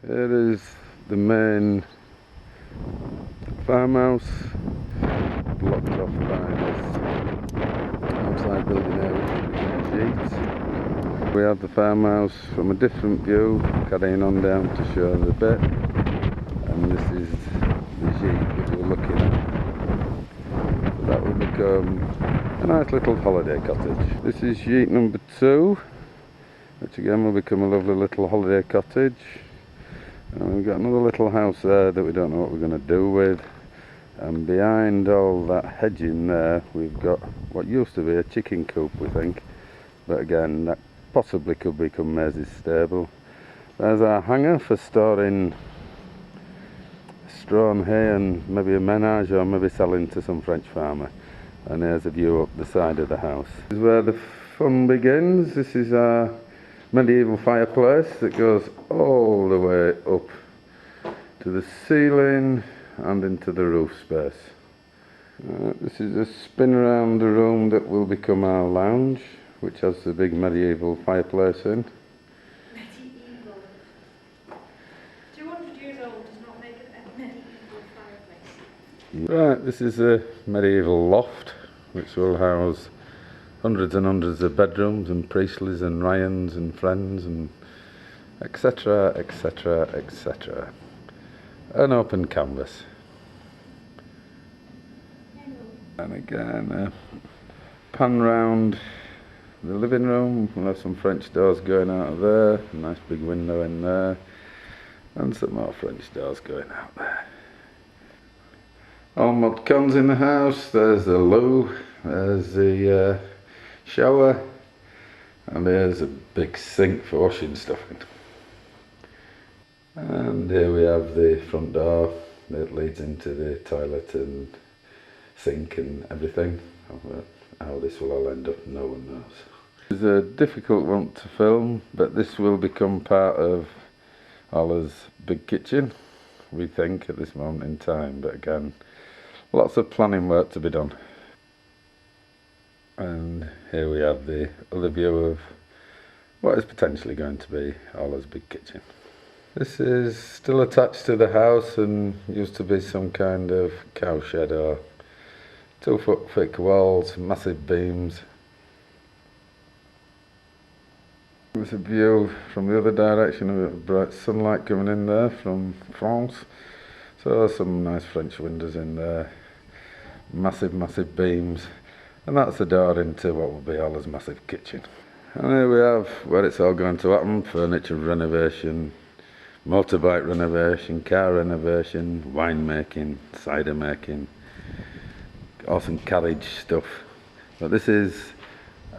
Here is the main farmhouse, blocked off by this outside building area with sheets. We have the farmhouse from a different view, carrying on down to show the bit, and this is the sheet that we're looking at. So that will become a nice little holiday cottage. This is sheet number 2, which again will become a lovely little holiday cottage. And we've got another little house there that we don't know what we're going to do with. And behind all that hedging there, we've got what used to be a chicken coop, we think. But again, that possibly could become Maisie's stable. There's our hangar for storing straw and hay and maybe a menage, or maybe selling to some French farmer. And there's a view up the side of the house. This is where the fun begins. This is our medieval fireplace that goes all the way up to the ceiling and into the roof space. This is a spin around the room that will become our lounge, which has the big medieval fireplace in. Medieval. 200 years old does not make it a medieval fireplace. Right, this is a medieval loft which will house hundreds and hundreds of bedrooms and Priestleys and Ryans and friends and etc, etc, etc. An open canvas. And again, pan round the living room. We'll have some French doors going out of there, a nice big window in there, and some more French doors going out there. All mod cons in the house. There's the loo, there's the shower, and there's a big sink for washing stuff in. And here we have the front door that leads into the toilet and sink and everything. How this will all end up, no one knows. It's a difficult one to film, but this will become part of Ola's big kitchen, we think, at this moment in time. But again, lots of planning work to be done. And here we have the other view of what is potentially going to be Ola's big kitchen. This is still attached to the house and used to be some kind of cow shed, or 2-foot thick walls, massive beams. There's a view from the other direction of bright sunlight coming in there from France. So some nice French windows in there, massive, massive beams. And that's the door into what will be Ola's massive kitchen. And here we have where it's all going to happen: furniture renovation, motorbike renovation, car renovation, winemaking, cider making, awesome carriage stuff. But this is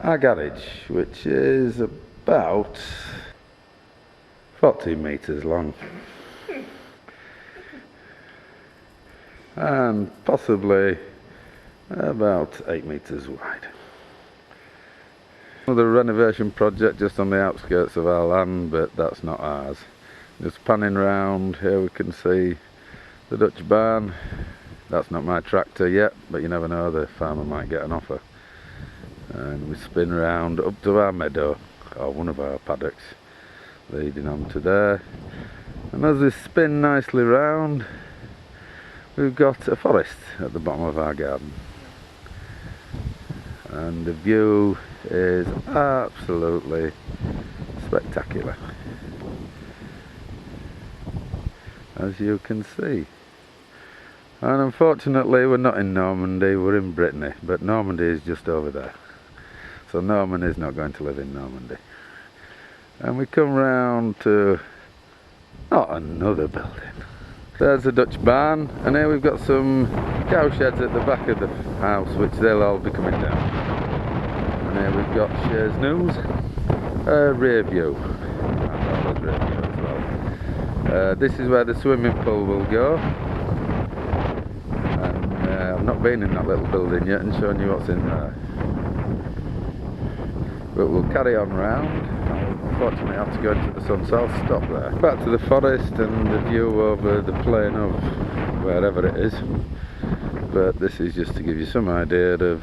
our garage, which is about 14 metres long. And possibly about 8 metres wide. Another renovation project just on the outskirts of our land, but that's not ours. Just panning round, here we can see the Dutch barn. That's not my tractor yet, but you never know, the farmer might get an offer. And we spin round up to our meadow, or one of our paddocks, leading on to there. And as we spin nicely round, we've got a forest at the bottom of our garden. And the view is absolutely spectacular, as you can see. And unfortunately we're not in Normandy, we're in Brittany, but Normandy is just over there. So Norman is not going to live in Normandy. And we come round to another building. There's a Dutch barn, and here we've got some cow sheds at the back of the house, which they'll all be coming down. And here we've got Shares News, rear view, and Ola's rear view as well. This is where the swimming pool will go. And I've not been in that little building yet and shown you what's in there. But we'll carry on round. Unfortunately I have to go into the sun, so I'll stop there. Back to the forest and the view over the plain of wherever it is. But this is just to give you some idea of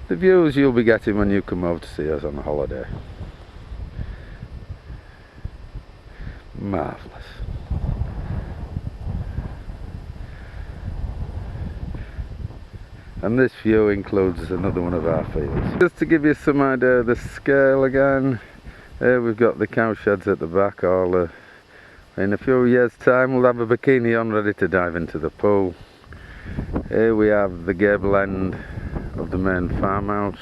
the views you'll be getting when you come over to see us on a holiday. Marvellous. And this view includes another one of our fields. Just to give you some idea of the scale again, here we've got the cow sheds at the back. In a few years' time we'll have a bikini on ready to dive into the pool. Here we have the gable end of the main farmhouse.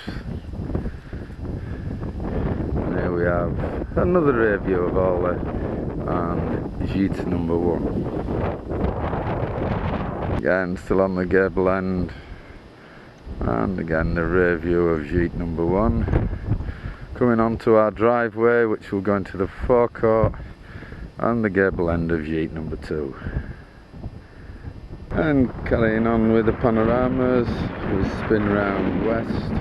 And here we have another rear view of all and gîte number 1. Again, still on the gable end. And again the rear view of gîte number 1. Coming onto our driveway, which will go into the forecourt, and the gable end of gîte number 2. And carrying on with the panoramas, we spin round west.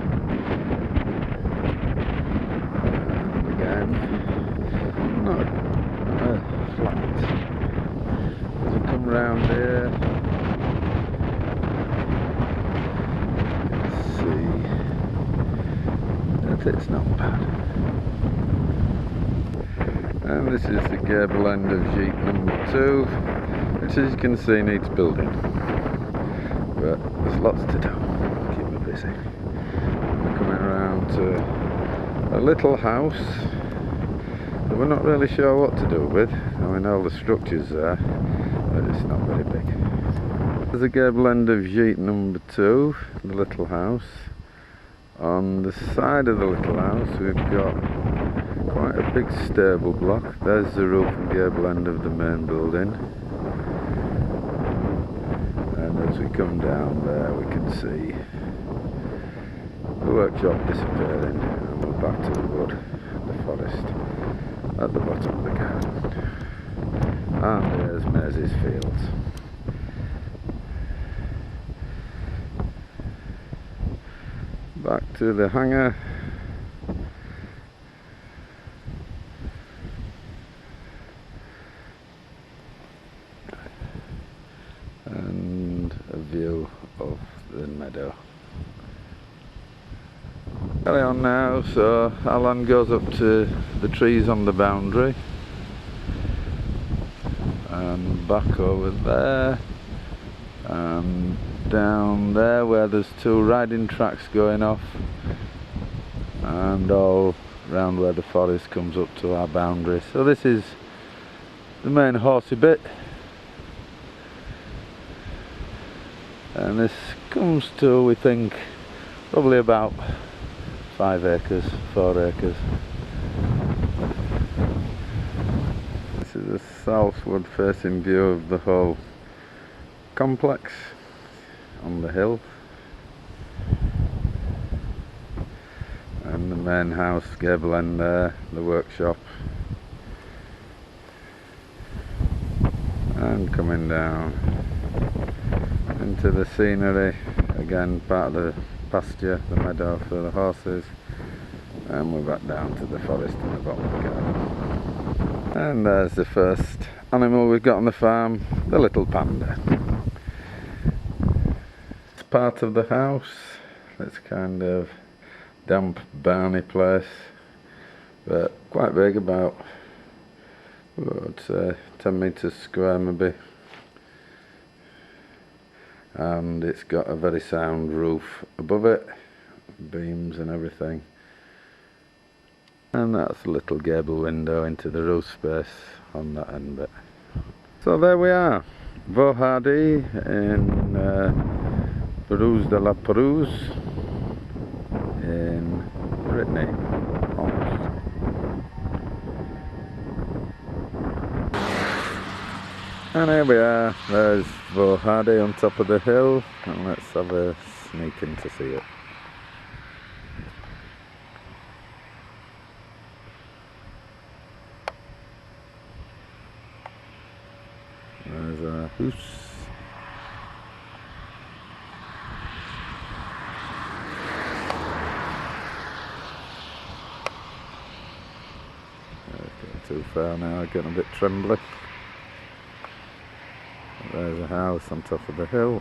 And again, not flat. As we come round here, it's not bad. And this is the gable end of gîte number 2, which as you can see needs building, but there's lots to do, keep me busy. We're coming around to a little house that we're not really sure what to do with. I mean, all the structures there, but it's not very big. There's the gable end of gîte number 2, the little house. On the side of the little house we've got quite a big stable block. There's the roof and gable end of the main building. And as we come down there we can see the workshop disappearing, and we're back to the wood, the forest at the bottom of the garden. And there's Maisie's fields. Back to the hangar. And a view of the meadow. Carry on now, so our land goes up to the trees on the boundary. And back over there. And down there where there's 2 riding tracks going off, and all round where the forest comes up to our boundary. So this is the main horsey bit, and this comes to, we think, probably about 5 acres, 4 acres. This is a southward facing view of the whole complex on the hill, and the main house, gable end there, the workshop, and coming down into the scenery, again part of the pasture, the meadow for the horses, and we're back down to the forest in the bottom of the garden. And there's the first animal we've got on the farm, the little panda. Part of the house, it's kind of damp, barny place, but quite big, about, I'd say 10 metres square maybe, and it's got a very sound roof above it, beams and everything, and that's a little gable window into the roof space on that end bit. So there we are, Vaux Hardys in Perouse de la Perouse in Brittany, almost. And here we are, there's Vaux Hardys on top of the hill, and let's have a sneak in to see it. There's a house. Too far now, getting a bit trembly. There's a house on top of the hill.